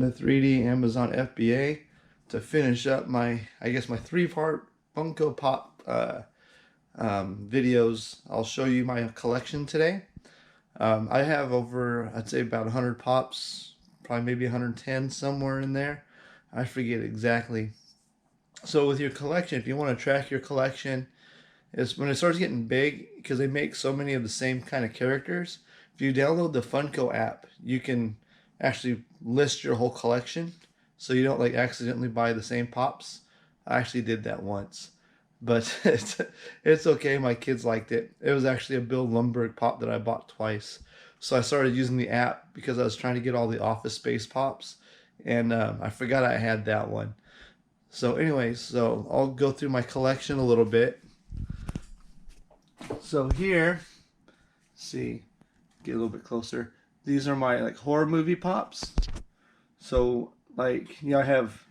wanting a 3D Amazon FBA to finish up my, I guess, my 3-part Funko Pop videos. I'll show you my collection today. I have over, I'd say about 100 pops, probably maybe 110, somewhere in there. I forget exactly. So with your collection, if you want to track your collection, is when it starts getting big, because they make so many of the same kind of characters. If you download the Funko app, you can actually list your whole collection, so you don't like accidentally buy the same pops. I actually did that once, but it's okay. My kids liked it. It was actually a Bill Lumbergh pop that I bought twice. So I started using the app because I was trying to get all the Office Space pops, and I forgot I had that one. So anyways, so I'll go through my collection a little bit. So here, see, get a little bit closer. These are my like horror movie pops. So like, I have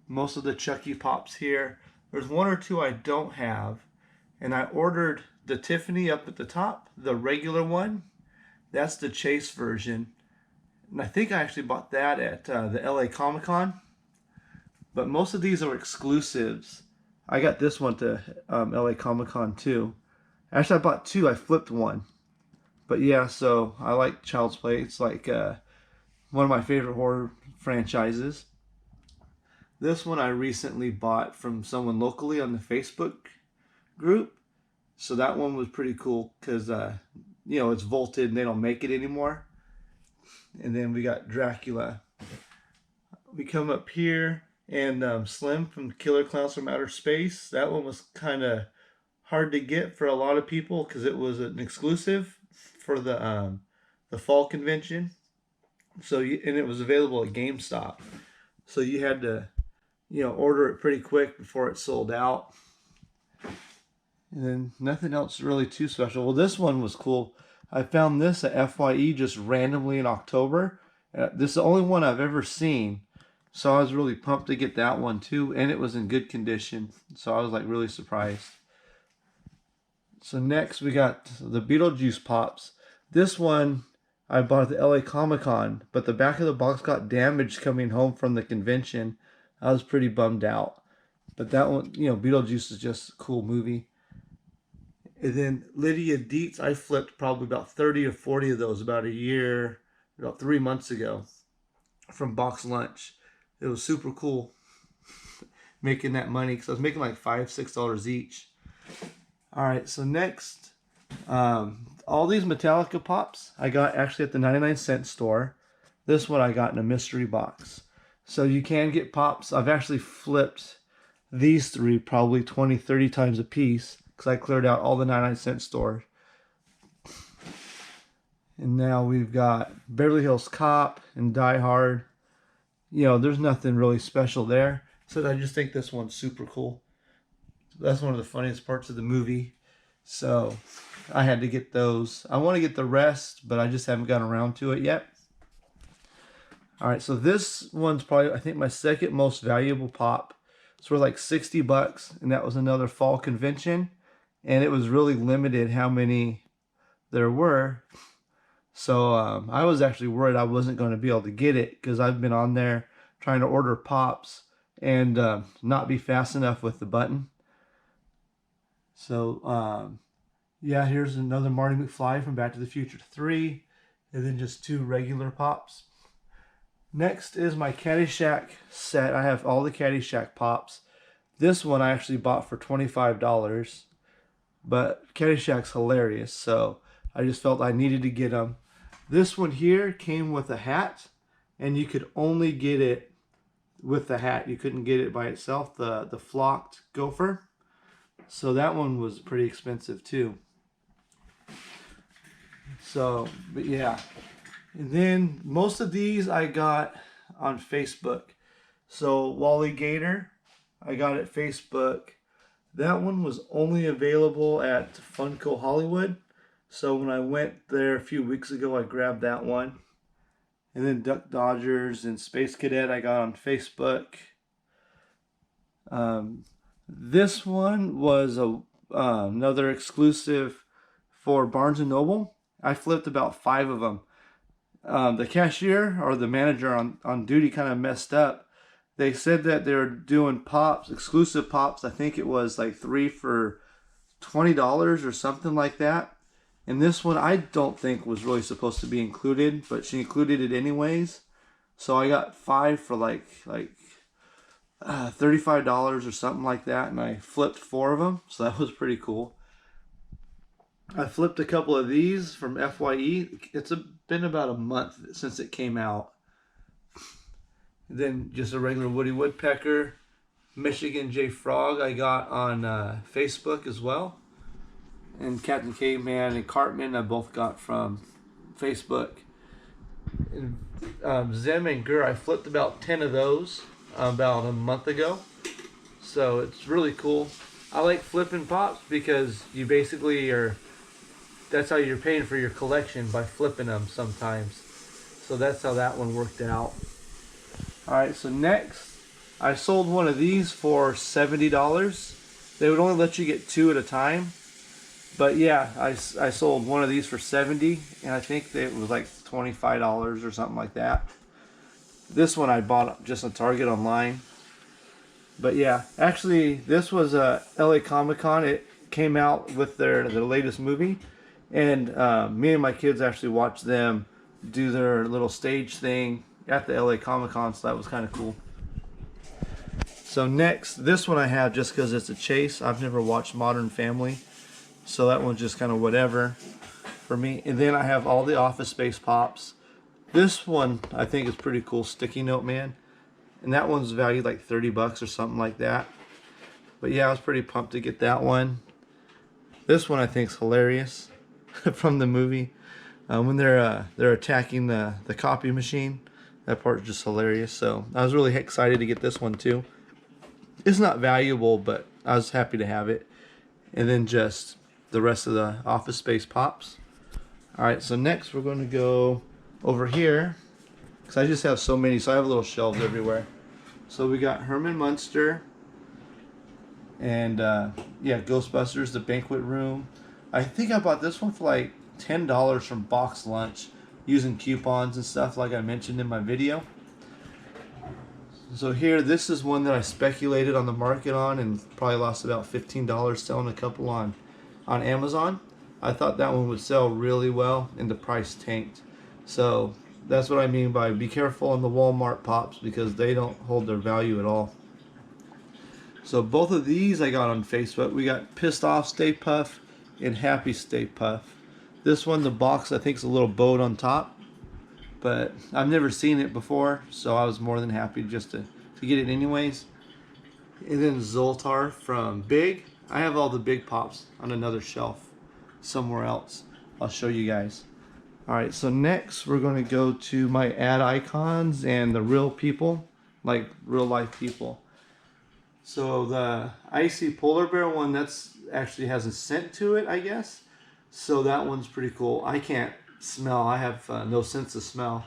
most of the Chucky pops here. There's one or two I don't have, and I ordered the Tiffany up at the top, the regular one. That's the Chase version, and I think I actually bought that at the LA Comic-Con. But most of these are exclusives. I got this one to LA Comic-Con too. Actually, I bought two. I flipped one. But yeah, so I like Child's Play. It's like one of my favorite horror franchises. This one I recently bought from someone locally on the Facebook group. So that one was pretty cool because, it's vaulted and they don't make it anymore. And then we got Dracula. We come up here and Slim from Killer Clowns from Outer Space. That one was kind of hard to get for a lot of people because it was an exclusive for the fall convention. So and it was available at GameStop, so you had to order it pretty quick before it sold out. And then nothing else really too special. Well, this one was cool. I found this at FYE just randomly in October. This is the only one I've ever seen, so I was really pumped to get that one too, and it was in good condition, so I was like really surprised. So next we got the Beetlejuice pops. This one I bought at the LA Comic-Con, but the back of the box got damaged coming home from the convention. I was pretty bummed out. But that one, Beetlejuice is just a cool movie. And then Lydia Dietz, I flipped probably about 30 or 40 of those about 3 months ago from Box Lunch. It was super cool making that money because I was making like $5, $6 each. Alright, so next, all these Metallica pops I got actually at the 99-cent store. This one I got in a mystery box. So you can get pops. I've actually flipped these three probably 20, 30 times a piece because I cleared out all the 99-cent stores. And now we've got Beverly Hills Cop and Die Hard. There's nothing really special there. So I just think this one's super cool. That's one of the funniest parts of the movie. So I had to get those. I want to get the rest, but I just haven't gotten around to it yet. Alright, so this one's probably, I think, my second most valuable pop. It's worth like $60, and that was another fall convention. And it was really limited how many there were. So I was actually worried I wasn't going to be able to get it because I've been on there trying to order pops and not be fast enough with the button. So, yeah, here's another Marty McFly from Back to the Future 3, and then just 2 regular pops. Next is my Caddyshack set. I have all the Caddyshack pops. This one I actually bought for $25, but Caddyshack's hilarious, so I just felt I needed to get them. This one here came with a hat, and you could only get it with the hat. You couldn't get it by itself, the flocked gopher. So that one was pretty expensive too. So, but yeah. And then most of these I got on Facebook. So Wally Gator, I got at Facebook. That one was only available at Funko Hollywood. So when I went there a few weeks ago, I grabbed that one. And then Duck Dodgers and Space Cadet I got on Facebook. This one was another exclusive for Barnes & Noble. I flipped about 5 of them. the cashier or the manager on duty kind of messed up. They said that they were doing pops, exclusive pops. I think it was like 3 for $20 or something like that. And this one I don't think was really supposed to be included, but she included it anyways. So I got 5 for like $35 or something like that, and I flipped 4 of them, so that was pretty cool. I flipped a couple of these from FYE. It's been about a month since it came out. Then just a regular Woody Woodpecker, Michigan J Frog I got on Facebook as well. And Captain Caveman and Cartman I both got from Facebook. And Zim and Gur, I flipped about 10 of those about a month ago. So it's really cool. I like flipping pops because you basically that's how you're paying for your collection, by flipping them sometimes. So that's how that one worked out. Alright, so next, I sold one of these for $70. They would only let you get 2 at a time. But yeah, I sold one of these for $70, and I think it was like $25 or something like that. This one I bought just on Target online. But yeah, actually this was LA Comic Con. It came out with their latest movie, and me and my kids actually watched them do their little stage thing at the LA Comic Con, so that was kind of cool. So next, this one I have just because it's a chase. I've never watched Modern Family, so that one's just kind of whatever for me. And then I have all the Office Space pops. This one I think is pretty cool, Sticky Note Man, and that one's valued like 30 bucks or something like that. But yeah, I was pretty pumped to get that one. This one I think is hilarious from the movie when they're attacking the copy machine. That part's just hilarious. So I was really excited to get this one too. It's not valuable, but I was happy to have it. And then just the rest of the Office Space pops. Alright, so next we're going to go over here, because I just have so many, so I have little shelves everywhere. So we got Herman Munster, and yeah, Ghostbusters, The Banquet Room. I think I bought this one for like $10 from Box Lunch using coupons and stuff like I mentioned in my video. So here, this is one that I speculated on the market on and probably lost about $15 selling a couple on Amazon. I thought that one would sell really well and the price tanked. So that's what I mean by be careful on the Walmart pops, because they don't hold their value at all. So both of these I got on Facebook. We got Pissed Off Stay Puft and Happy Stay Puft. This one, the box I think is a little bowed on top, but I've never seen it before, so I was more than happy just to get it anyways. And then Zoltar from Big. I have all the Big pops on another shelf somewhere else. I'll show you guys. Alright, so next we're going to go to my ad icons and the real people, like real life people. So the Icy Polar Bear one, that's actually has a scent to it, I guess. So that one's pretty cool. I can't smell. I have no sense of smell,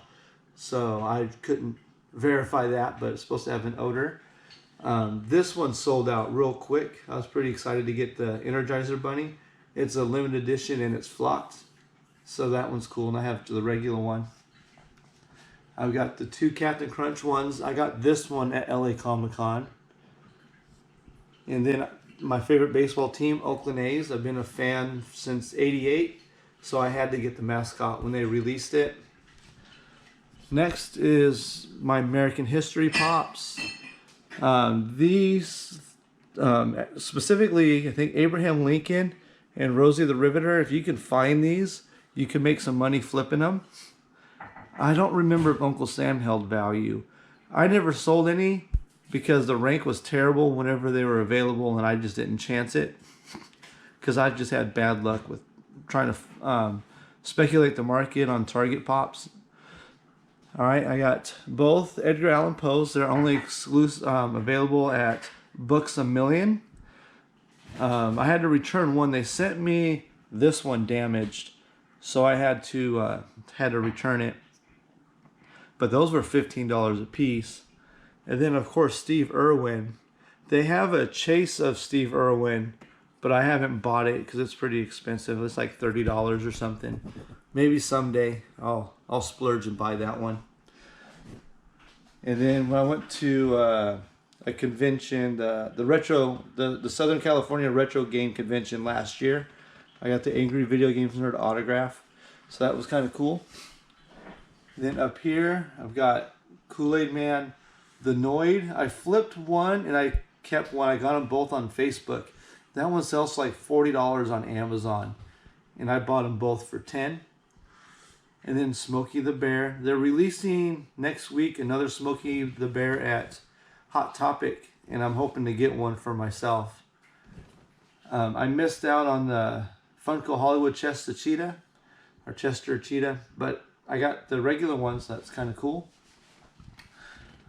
so I couldn't verify that, but it's supposed to have an odor. This one sold out real quick. I was pretty excited to get the Energizer Bunny. It's a limited edition and it's flocked, so that one's cool. And I have the regular one. I've got the 2 Captain Crunch ones. I got this one at LA Comic Con. And then my favorite baseball team, Oakland A's. I've been a fan since '88, so I had to get the mascot when they released it. Next is my American History pops. These, specifically, I think Abraham Lincoln and Rosie the Riveter. If you can find these, you can make some money flipping them. I don't remember if Uncle Sam held value. I never sold any, because the rank was terrible whenever they were available, and I just didn't chance it, because I just had bad luck with trying to speculate the market on Target pops. Alright, I got both Edgar Allan Poe's. They're only exclusive, available at Books A Million. I had to return one. They sent me this one damaged, so I had to return it. But those were $15 a piece. And then, of course, Steve Irwin. They have a chase of Steve Irwin, but I haven't bought it because it's pretty expensive. It's like $30 or something. maybe someday I'll splurge and buy that one. And then when I went to a convention, the Southern California Retro Game Convention last year, I got the Angry Video Games Nerd autograph, so that was kind of cool. And then up here, I've got Kool-Aid Man, the Noid. I flipped one and I kept one. I got them both on Facebook. That one sells like $40 on Amazon, and I bought them both for $10. And then Smokey the Bear. They're releasing next week another Smokey the Bear at Hot Topic, and I'm hoping to get one for myself. I missed out on the Funko Hollywood Chester Cheetah, but I got the regular ones. So that's kind of cool.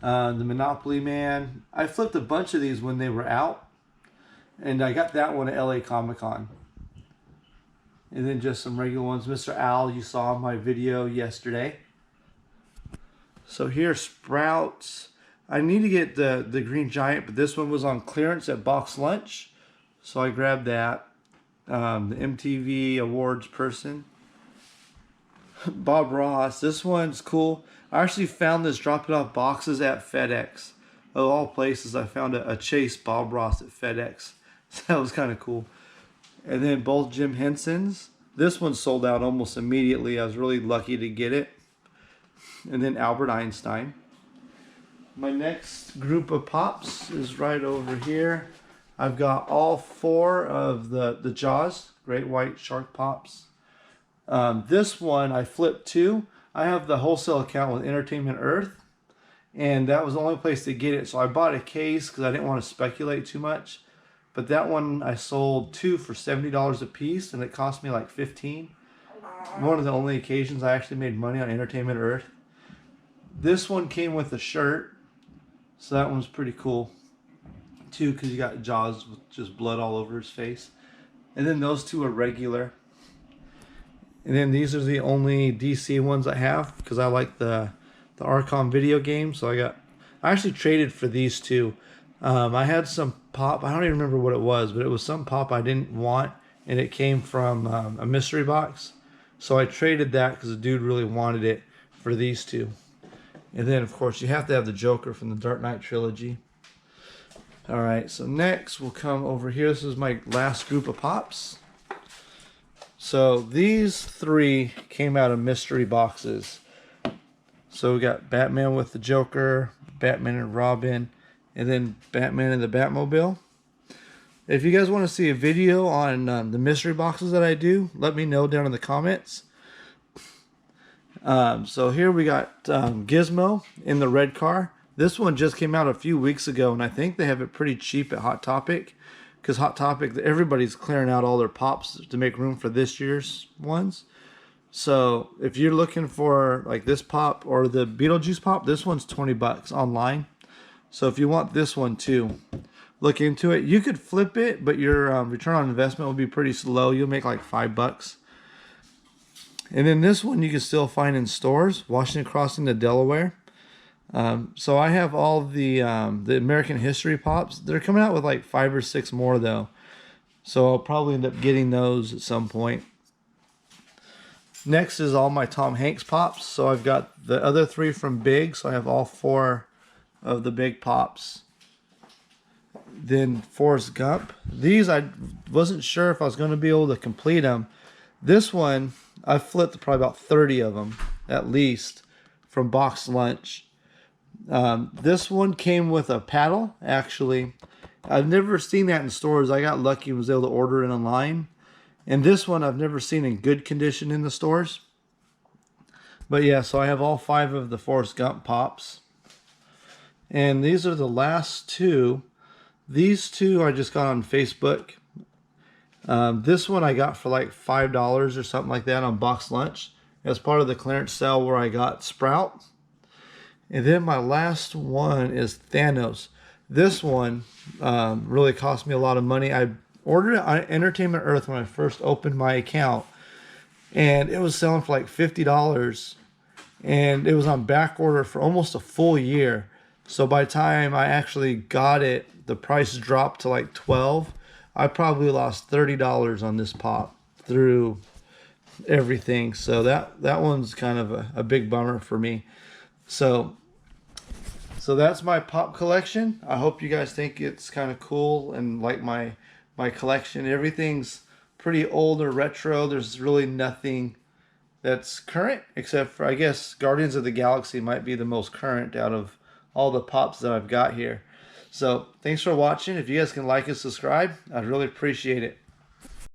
The Monopoly Man. I flipped a bunch of these when they were out, and I got that one at LA Comic Con. And then just some regular ones. Mr. Owl, you saw my video yesterday. So here, Sprouts. I need to get the Green Giant, but this one was on clearance at Box Lunch. So I grabbed that. The MTV Awards person. Bob Ross. This one's cool. I actually found this dropping off boxes at FedEx. Of all places, I found a Chase Bob Ross at FedEx. So that was kind of cool. And then both Jim Henson's. This one sold out almost immediately. I was really lucky to get it. And then Albert Einstein. My next group of pops is right over here. I've got all 4 of the Jaws Great White Shark pops. This one I flipped 2. I have the wholesale account with Entertainment Earth, and that was the only place to get it. So I bought a case because I didn't want to speculate too much. But that one I sold 2 for $70 a piece, and it cost me like $15. One of the only occasions I actually made money on Entertainment Earth. This one came with a shirt, so that one's pretty cool too, because you got Jaws with just blood all over his face. And then those 2 are regular. And then these are the only DC ones I have because I like the Archon video game. So I actually traded for these 2. I had some pop. I don't even remember what it was, but it was some pop I didn't want, and it came from a mystery box. So I traded that because the dude really wanted it for these 2. And then, of course, you have to have the Joker from the Dark Knight trilogy. All right, so next we'll come over here. This is my last group of pops. So these 3 came out of mystery boxes. So we got Batman with the Joker, Batman and Robin, and then Batman and the Batmobile. If you guys want to see a video on the mystery boxes that I do, let me know down in the comments. So here we got Gizmo in the red car. This one just came out a few weeks ago, and I think they have it pretty cheap at Hot Topic. Because Hot Topic, everybody's clearing out all their pops to make room for this year's ones. So if you're looking for like this pop or the Beetlejuice pop, this one's $20 online. So if you want this one too, look into it. You could flip it, but your return on investment will be pretty slow. You'll make like $5. And then this one you can still find in stores, Washington Crossing to Delaware. So I have all the American History pops. They're coming out with like 5 or 6 more though. So I'll probably end up getting those at some point. Next is all my Tom Hanks pops. So I've got the other 3 from Big. So I have all 4 of the Big pops. Then Forrest Gump. These I wasn't sure if I was going to be able to complete them. This one I flipped probably about 30 of them at least from Box Lunch. This one came with a paddle actually. I've never seen that in stores. I got lucky and was able to order it online. And this one I've never seen in good condition in the stores. But yeah, so I have all 5 of the Forrest Gump pops. And these are the last 2. These 2 I just got on Facebook. This one I got for like $5 or something like that on Box Lunch as part of the clearance sale where I got Sprout. And then my last one is Thanos. This one really cost me a lot of money. I ordered it on Entertainment Earth when I first opened my account, and it was selling for like $50, and it was on back order for almost a full year. So by the time I actually got it, the price dropped to like $12. I probably lost $30 on this pop through everything. So that one's kind of a big bummer for me. So that's my pop collection. I hope you guys think it's kind of cool and like my collection. Everything's pretty old or retro. There's really nothing that's current except for, I guess, Guardians of the Galaxy might be the most current out of all the pops that I've got here. So thanks for watching. If you guys can like and subscribe, I'd really appreciate it.